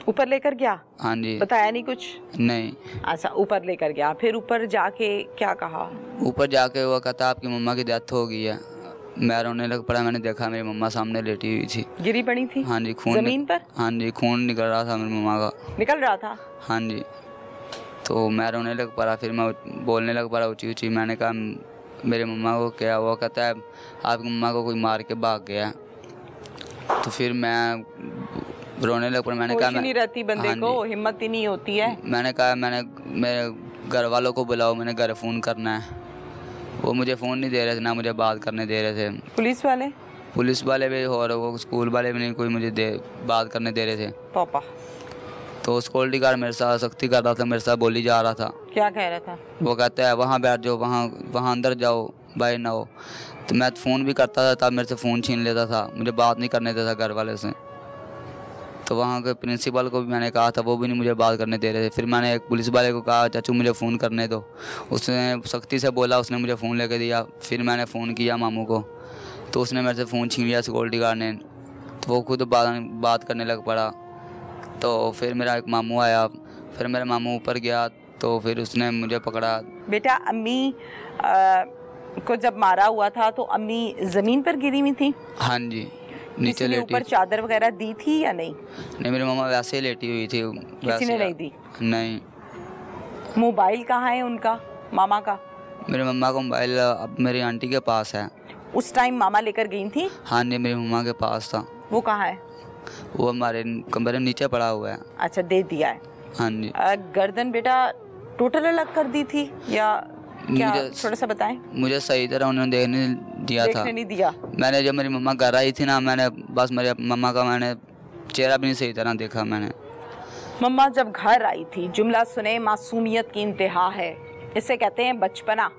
ऊपर लेकर गया? हाँ जी। बताया नहीं कुछ? नहीं। अच्छा, ऊपर लेकर गया। फिर ऊपर जाके क्या कहा? ऊपर जाके वो कहता आपकी मम्मा की डेथ हो गई है। मैं रोने लग पड़ा, मैंने देखा मेरी मम्मा सामने लेटी हुई थी, गिरी पड़ी थी। हाँ जी, खून जमीन पर? हाँ जी, खून निकल रहा था मेरी मम्मा का। निकल रहा था? हाँ जी। तो मैं रोने लग पड़ा, फिर मैं बोलने लग पड़ा ऊँची ऊँची। मैंने कहा मेरे मम्मा को क्या हुआ? कहता है आपकी मम्मा को कोई मार के भाग गया। तो फिर मैं रोने लग पड़ा। मैंने कहा नहीं रहती बंदे को, हिम्मत ही नहीं होती है। मैंने कहा मेरे घर वालों को बुलाओ, मैंने घर फ़ोन करना है। वो मुझे फ़ोन नहीं दे रहे थे, ना मुझे बात करने दे रहे थे। पुलिस वाले भी और वो स्कूल वाले भी नहीं कोई मुझे बात करने दे रहे थे। पापा तो सिक्योरिटी गार्ड मेरे साथ सख्ती कर रहा था, मेरे साथ बोली जा रहा था। क्या कह रहा था? वो कहता है वहाँ बैठ जाओ, वहाँ अंदर जाओ, बाहर ना हो। तो मैं फ़ोन भी करता था, तब मेरे से फ़ोन छीन लेता था, मुझे बात नहीं करने देता घर वाले से। तो वहाँ के प्रिंसिपल को भी मैंने कहा था, वो भी नहीं मुझे बात करने दे रहे थे। फिर मैंने एक पुलिस वाले को कहा चाचू मुझे फ़ोन करने दो। उसने सख्ती से बोला, उसने मुझे फ़ोन लेके दिया। फिर मैंने फ़ोन किया मामू को, तो उसने मेरे से फ़ोन छीन लिया सिक्योरिटी गार्ड ने। तो वो खुद बात करने लग पड़ा। तो फिर मेरा एक मामू आया, फिर मेरा मामू ऊपर गया, तो फिर उसने मुझे पकड़ा। बेटा अम्मी को जब मारा हुआ था तो अम्मी ज़मीन पर गिरी हुई थी? हाँ जी, नीचे लेटी। ऊपर चादर वगैरह दी थी या नहीं? नहीं, मेरी मम्मा वैसे ही लेटी हुई थी। किसी ने नहीं दी? नहीं। मोबाइल कहाँ है उनका, मामा का? मेरी मम्मा का मोबाइल अब मेरी आंटी के पास है। उस टाइम मामा लेकर गई थी? हाँ जी, मेरी मम्मा के पास था। वो कहाँ है? वो हमारे कमरे में नीचे पड़ा हुआ है। अच्छा, दे दिया है? हाँ जी। गर्दन बेटा टोटल अलग कर दी थी या क्या? थोड़ा सा बताएं। मुझे सही तरह उन्होंने देखने नहीं दिया। मैंने जब मेरी मम्मा घर आई थी ना, मैंने बस मेरे मम्मा का मैंने चेहरा भी नहीं सही तरह देखा। मैंने मम्मा जब घर आई थी, जुमला सुने, मासूमियत की इंतहा है। इसे कहते हैं बचपना,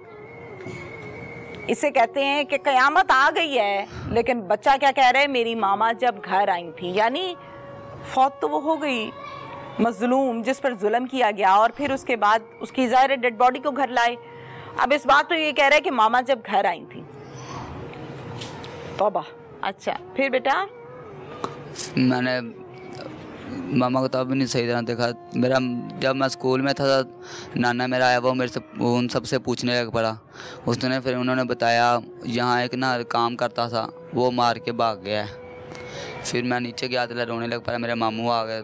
इसे कहते हैं कि कयामत आ गई है। लेकिन बच्चा क्या कह रहा है? मेरी मामा जब घर आई थी, यानी फौत तो वो हो गई, मजलूम जिस पर जुल्म किया गया, और फिर उसके बाद उसकी ज़ाहिर डेड बॉडी को घर लाए। अब इस बात तो ये कह रहा है कि मामा जब घर आई थी। तौबा। अच्छा, फिर बेटा? मैंने मामा को तब भी नहीं सही तरह देखा। मेरा जब मैं स्कूल में था नाना मेरा आया, वो मेरे से उन सबसे पूछने लग पड़ा। उसने फिर उन्होंने बताया यहाँ एक ना काम करता था, वो मार के भाग गया है। फिर मैं नीचे गया तो रोने लग पड़ा, मेरे मामू आ गए,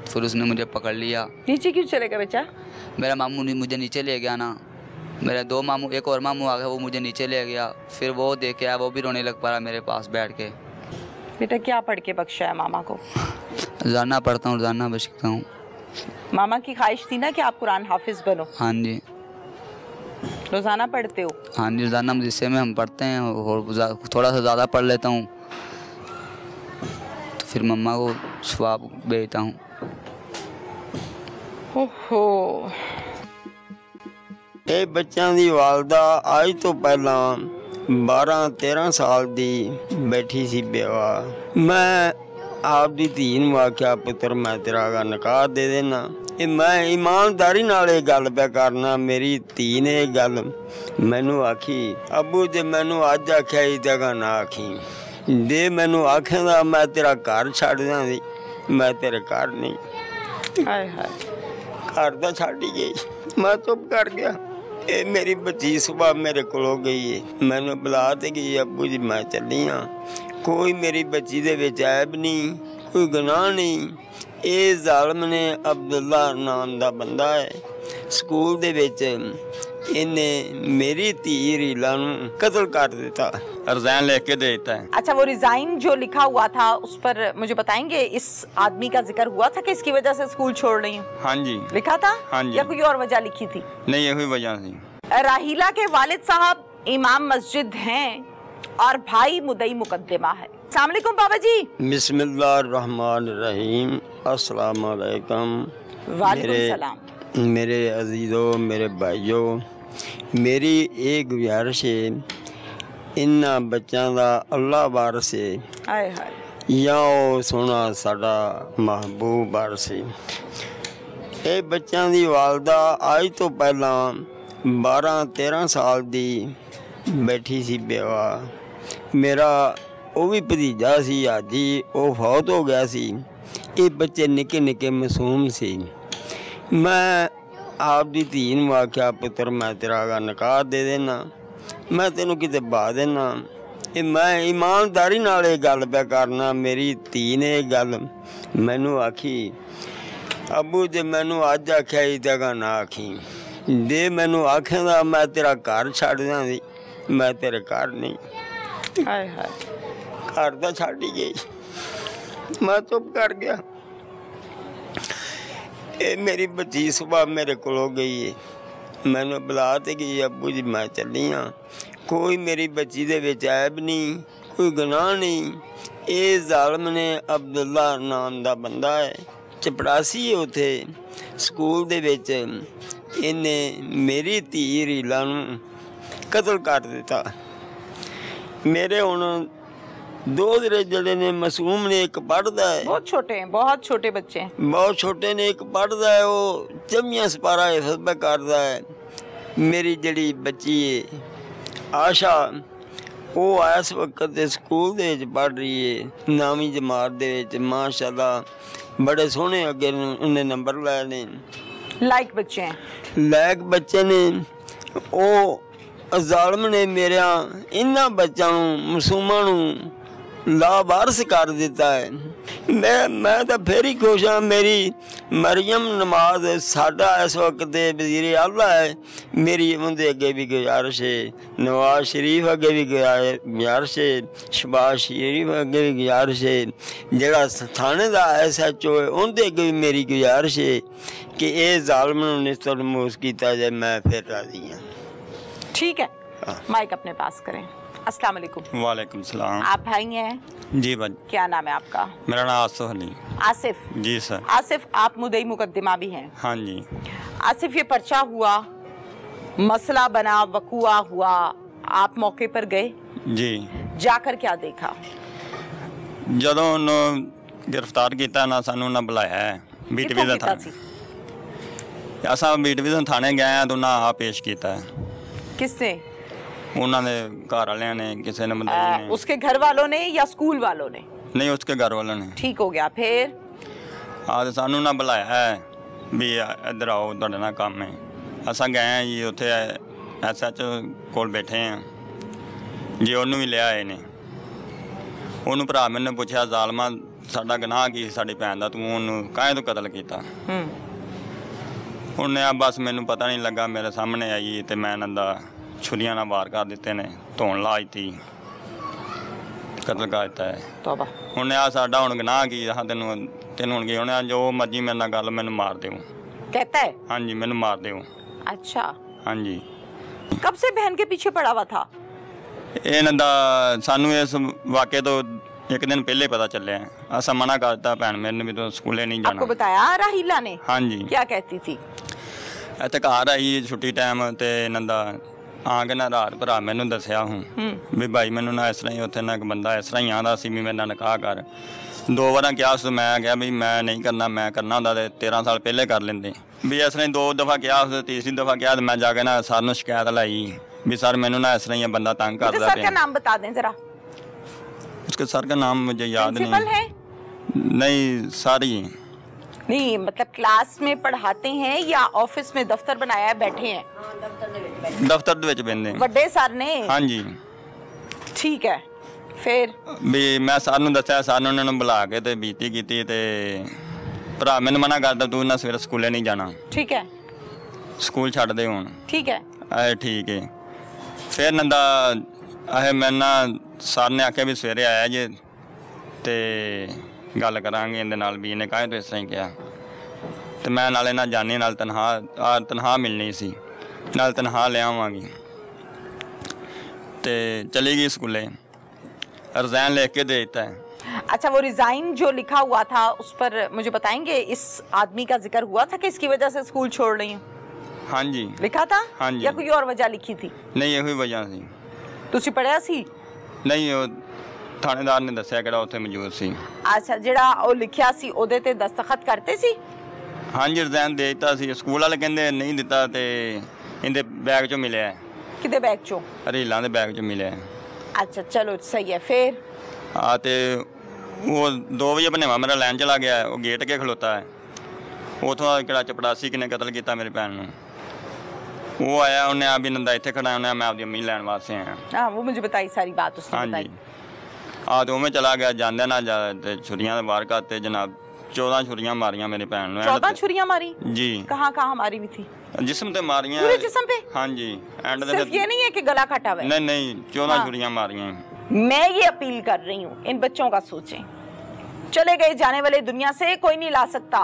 फिर उसने मुझे पकड़ लिया। नीचे क्यों चले गए बच्चा? मेरा मामू मुझे नीचे ले गया ना, मेरे 2 मामू, एक और मामू आ गया, वो मुझे नीचे ले गया। फिर वो देख के आया, वो भी रोने लग पड़ा मेरे पास बैठ के। बेटा क्या पढ़ के बख्शा है मामा को? रोज़ाना पढ़ता हूँ, रोज़ाना बचता हूँ। मामा की ख्वाहिश थी ना कि आप कुरान हाफिज बनो? हाँ जी। रोजाना पढ़ते हो? हाँ जी, रोज़ाना मदरसे में हम पढ़ते हैं और थोड़ा सा ज़्यादा पढ़ लेता हूँ तो फिर मम्मा को सवाब भेजता हूँ। ओहो। ਇਹ ਬੱਚਿਆਂ ਦੀ ਵਾਲਦਾ ਅੱਜ ਤੋਂ ਪਹਿਲਾਂ 12-13 ਸਾਲ ਦੀ ਬੈਠੀ ਸੀ ਵਿਆਹ। ਮੈਂ ਆਪਦੀ ਧੀ ਨੂੰ ਆਖਿਆ ਪੁੱਤਰ ਮੈਂ ਤੇਰਾ ਗਾ ਨਿਕਾਹ ਦੇ ਦੇਣਾ। ਇਹ ਮੈਂ ਇਮਾਨਦਾਰੀ ਨਾਲ ਇਹ ਗੱਲ ਪਿਆ ਕਰਨਾ। ਮੇਰੀ ਧੀ ਨੇ ਇਹ ਗੱਲ ਮੈਨੂੰ ਆਖੀ, ਅੱਬੂ ਜੇ ਮੈਨੂੰ ਅੱਜ ਆਖਿਆ ਇਹ ਜਗ੍ਹਾ ਨਾ ਆਖੀ, ਜੇ ਮੈਨੂੰ ਆਖੇਂਦਾ ਮੈਂ ਤੇਰਾ ਘਰ ਛੱਡ ਦਿਆਂਦੀ, ਮੈਂ ਤੇਰੇ ਘਰ ਨਹੀਂ। ਹਾਏ ਹਾਏ। घर तो छड़ ही गई, मैं चुप कर गया। ये मेरी बच्ची सुबह मेरे को गई है, मैंने बुला ते गई अबू जी मैं चली हाँ। कोई मेरी बच्ची दे विच ऐब नहीं, कोई गुनाह नहीं। ये जालम ने अब्दुल्ला नाम दा बंदा है, स्कूल दे विच इन्हें मेरी धी रीला नूं कत्ल कर दिता, रिजाइन लिख के दे देता है। अच्छा, वो रिजाइन जो लिखा हुआ था उस पर मुझे बताएंगे, इस आदमी का जिक्र हुआ था कि इसकी वजह से स्कूल छोड़ रही हूँ? हाँ जी। लिखा था? हाँ जी। या कोई और वजह लिखी थी? नहीं, यही वजह थी। राहिला के वालिद साहब इमाम मस्जिद हैं और भाई मुदई मुकद्दमा है। अस्सलाम वालेकुम बाबा जी। बिस्मिल्लाहिर्रहमानिर्रहीम। अस्सलाम वालेकुम। वालेकुम सलाम। मेरे अजीज़ों, मेरे भाइयों, मेरी एक गुजारिश है, इन्हां बच्चों का अल्लाह वारस है हाय हाय, या वो सोना साडा महबूब वारस है। ये बच्चों की वालदा आज तो पहला 12-13 साल की बैठी सी विआह। मेरा वो भी भतीजा सी हाजी, वो फौत हो गया सी। ये बच्चे निके निके मासूम सी। मैं आपदी धी नूं आख्या पुत्र मैं तेरा गा निकाह दे देना, मैं तेनों किते बहा देना। ये मैं ईमानदारी नाल ये गल पिया करना। मेरी धी ने ये गल मैनू आखी, अबू जे मैनू अज आख्या इस जगह ना आखी, जे मैनू आखेंदा मैं तेरा घर छड्ड दियां, मैं तेरे घर नहीं। हाय हाय। घर तो छड्ड ही गई, मैं चुप कर गया। ये मेरी बच्ची सुबह मेरे को गई है, मैंने बुला ते गई अबू जी मैं चली हाँ। कोई मेरी बच्ची दे विच ऐब नहीं, कोई गुनाह नहीं। ये जालम ने अब्दुल्ला नाम दा बंदा है, चपड़ासी है उथे स्कूल दे विच। इन्हें मेरी धी रीला नूं कत्ल कर दिता। मेरे हुण 2 जड़े ने मासूम ने, एक पढ़ता है, बहुत छोटे हैं, बहुत छोटे बच्चे हैं, बहुत छोटे ने, एक पढ़ता है वो जमिया सपारा हिफ्ज़ करता है। मेरी जड़ी बच्ची है आशा, वो इस वक्त स्कूल दे पढ़ रही है 9वीं जमात दे विच। माशाअल्लाह बड़े सोहने अगे उन्हें नंबर लाए ने। लाइक बच्चे हैं, लाइक बच्चे ने। वो जालम ने मेरे इन्हां बच्चों मासूमां नूं लावारस कर दिता है। मैं तो फिर ही खुश हाँ। मेरी मरियम नमाज साडा इस वक्त वज़ीर आला है। मेरी उनके अगे भी गुजारिश है, नवाज शरीफ अगे भी गुजारिश है, शहबाज शरीफ अगे भी गुजारिश है, जोड़ा थाने का SHO है उनके अगे भी मेरी गुजारिश है कि ये जालम नूं निस्तरमूस किया जाए। मैं फिर राजी हाँ। ठीक है, माइक अपने पास करें। अस्सलाम वालेकुम। वालेकुम सलाम। आप भाई हैं? जी भाई। क्या नाम है आपका? मेरा नाम आसिफ अली। आसिफ जी सर। आसिफ, आप मुदई मुकद्दमा भी हैं? हाँ जी। आसिफ, ये पर्चा हुआ, मसला बना, वकूआ हुआ, आप मौके पर गए? जी। जाकर क्या देखा? जदों गिरफ्तार किया ना सानू ना बुलाया है बी डिवीजन थाने। असा बी डिवीजन थाने गए तो ना आ पेश किया है। किसने? उन्होंने घर वाले ने, किसी ने, उसके घर वालों ने या स्कूल वालों ने? नहीं उसके घर वालों ने। ठीक हो गया, फिर आज सानू ना बुलाया है भी इधर आओ तुहाडे नाल काम है। असां गए हैं जी उत्थे SH कोल बैठे हैं जी, ਉਹਨੂੰ ਵੀ ਲਿਆ ਆਏ ਨੇ। ਉਹਨੂੰ ਭਰਾ ਮੈਨੂੰ ਪੁੱਛਿਆ ਜ਼ਾਲਮਾ ਸਾਡਾ ਗੁਨਾਹ ਕੀ ਸਾਡੀ ਭੈਣ ਦਾ, ਤੂੰ ਉਹਨੂੰ ਕਾਹਦੇ ਤੋਂ ਕਤਲ ਕੀਤਾ? ਉਹਨੇ ਆ ਬਸ ਮੈਨੂੰ ਪਤਾ ਨਹੀਂ ਲੱਗਾ, ਮੇਰੇ ਸਾਹਮਣੇ ਆਈ ਤੇ ਮੈਂ ਇਹਨਾਂ ਦਾ ਛੁਰੀਆਂ ਨਾਲ ਵਾਰ ਕਰ ਦਿੱਤੇ ਨੇ, ਧੋਣ ਲਾ ਦਿੱਤੀ, ਕਤਲ ਕਰ ਦਿੱਤਾ ਹੈ। ਤੋਬਾ। ਉਹਨੇ ਆ ਸਾਡਾ ਹੁਣ ਗੁਨਾਹ ਕੀ ਆ, ਤੈਨੂੰ ਹੁਣ ਕੀ ਉਹਨੇ ਜੋ ਮਰਜ਼ੀ ਮੇਰੇ ਨਾਲ ਗੱਲ, ਮੈਨੂੰ ਮਾਰ ਦਿਓ। कहता है? हाँ जी, मैंने मार दे। अच्छा। हाँ जी। कब से बहन के पीछे पड़ा हुआ था? ਇਹਨਾਂ ਦਾ ਸਾਨੂੰ ਇਸ ਵਾਕਿਆ ਤੋਂ ਇੱਕ ਦਿਨ ਪਹਿਲੇ ਪਤਾ ਚੱਲਿਆ। ਅਸਾਂ ਮਨਾ ਕਰਤਾ ਭੈਣ ਮੇਰੇ ਨੇ ਵੀ ਤੂੰ ਸਕੂਲੇ ਨਹੀਂ ਜਾਣਾ। आपको बताया राहिला ने? हाँ जी। क्या कहती थी? ਇੱਥੇ ਘਰ ਆਈ ਛੁੱਟੀ ਟਾਈਮ ਤੇ ਇਹਨਾਂ ਦਾ ਆ ਕੇ ਨਾ ਰਾਤ ਭਰਾ ਮੈਨੂੰ ਦੱਸਿਆ ਹੂੰ ਵੀ ਭਾਈ ਮੈਨੂੰ ਨਾ ਇਸ ਤਰ੍ਹਾਂ ਹੀ ਉੱਥੇ ਨਾ ਇੱਕ ਬੰਦਾ ਇਸ ਤਰ੍ਹਾਂ ਹੀ ਆਂਦਾ ਸੀ ਵੀ ਮੇਰੇ ਨਾਲ ਨਿਕਾਹ ਕਰ। 2 ਵਾਰਾਂ ਕਿਹਾ ਸੀ, ਮੈਂ ਕਿਹਾ ਵੀ ਮੈਂ ਨਹੀਂ ਕਰਨਾ, ਮੈਂ ਕਰਨਾ ਹੁੰਦਾ ਤੇ 13 ਸਾਲ ਪਹਿਲੇ ਕਰ ਲੈਂਦੇ ਵੀ। ਇਸ ਤਰ੍ਹਾਂ 2 ਦਫਾ ਕਿਹਾ, ਤੀਸਰੀ ਦਫਾ ਕਿਹਾ ਤੇ ਮੈਂ ਜਾ ਕੇ ਨਾ ਸਰ ਨੂੰ ਸ਼ਿਕਾਇਤ ਲਾਈ भी सर मैंने ना इस तरह बंदा तंग कर रहा है। सर का नाम बता दें जरा। उसके सर का नाम मुझे याद नहीं है। नहीं सर ही नहीं, मतलब क्लास में पढ़ाते हैं या ऑफिस में दफ्तर बनाया है बैठे हैं? दफ्तर ਦੇ ਵਿੱਚ ਬੰਦੇ ਵੱਡੇ ਸਰ ਨੇ। हाँ जी। ठीक है, फिर ਵੀ ਮੈਂ ਸਰ ਨੂੰ ਦੱਸਿਆ, ਸਰ ਨੇ ਉਹਨਾਂ ਨੂੰ ਬੁਲਾ ਕੇ ਤੇ ਬੀਤੀ ਕੀਤੀ ਤੇ ਭਰਾ ਮੈਨੂੰ ਮਨਾ ਕਰਦਾ ਤੂੰ ਨਾ ਸਵੇਰੇ ਸਕੂਲੇ ਨਹੀਂ ਜਾਣਾ। ठीक है। ਸਕੂਲ ਛੱਡ ਦੇ ਹੁਣ। ठीक है। ਆਏ ਠੀਕ ਹੈ। ਫਿਰ ਨੰਦਾ ਆਏ ਮੈਂ ਨਾ ਸਰ ਨੇ ਆਖਿਆ ਵੀ ਸਵੇਰੇ ਆਇਆ ਜੇ ਤੇ ਗੱਲ ਕਰਾਂਗੇ ਇਹਦੇ ਨਾਲ ਵੀ ਇਹਨੇ ਕਾਹੇ ਤੋਂ ਇਸ ਤਰ੍ਹਾਂ ਹੀ ਕਿਹਾ ਤੇ ਮੈਂ ਨਾਲੇ ਨਾ ਜਾਣੇ ਨਾਲ ਤਨਖਾਹ ਮਿਲਣੀ ਸੀ, ਨਾਲ ਤਨਖਾਹ ਲੈ ਆਵਾਂਗੀ ਤੇ ਚਲੀ ਗਈ ਸਕੂਲੇ। रिजाइन लिख के दे देता है। अच्छा, वो रिजाइन जो लिखा हुआ था उस पर मुझे बताएंगे, इस आदमी का जिक्र हुआ था कि इसकी वजह से स्कूल छोड़ रही हूँ? हाँ जी। लिखा था? हाँ जी। या कोई और वजह लिखी थी? नहीं, यही वजह सी। तुसी पढ़िया सी? नहीं, वो थानेदार ने दस्या किहड़ा उत्थे मौजूद सी। अच्छा, जिहड़ा ਉਹ ਲਿਖਿਆ ਸੀ ਉਹਦੇ ਤੇ ਦਸਤਖਤ ਕਰਤੇ ਸੀ? हाँ जी, रिजाइन दे दिता सी। स्कूल वाले कहंदे नहीं दिता ते इहदे बैग चों मिलिਆ है। ਕਿਹਦੇ ਬੈਗ ਚੋਂ? ਰੀਲਾਂ ਦੇ बैग चों मिलिਆ है। अच्छा चलो सही है, फिर? हाँ तो वो 2 बजे भनेवा मेरा लैन चला गया है, वो गेट के खलोता है। उतों किड़ा चपड़ासी किने कतल किया मेरी भैन नूं, वो आया, उन्हें आ भी नंदा इत्थे खड़ा, उन्हें मैं आपकी अम्मी लैन वास्ते आया। हाँ, वो मुझे बताई सारी बात उसने। हाँ बताई। जी। हाँ तो मैं चला गया, जांदे ना जा छुरियां वार करते जनाब, 14 छुरियां मारियां मेरी भैन नूं। 14 छुरियां मारी? जी। कहाँ कहाँ मारी हुई थी? जिस्म ते मारियां। पूरे जिस्म पे? हाँ जी। एंड सिर्फ ये नहीं है कि गला कटा हुआ है? नहीं नहीं, 14 छुरियां मारियां। मैं ये अपील कर रही हूँ, इन बच्चों का सोचें। चले गए जाने वाले दुनिया से कोई नहीं ला सकता,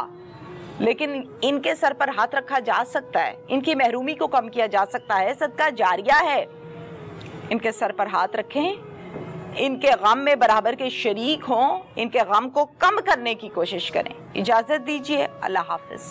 लेकिन इनके सर पर हाथ रखा जा सकता है, इनकी महरूमी को कम किया जा सकता है, सदका जारिया है। इनके सर पर हाथ रखें, इनके गम में बराबर के शरीक हों, इनके गम को कम करने की कोशिश करें। इजाजत दीजिए, अल्लाह हाफिज।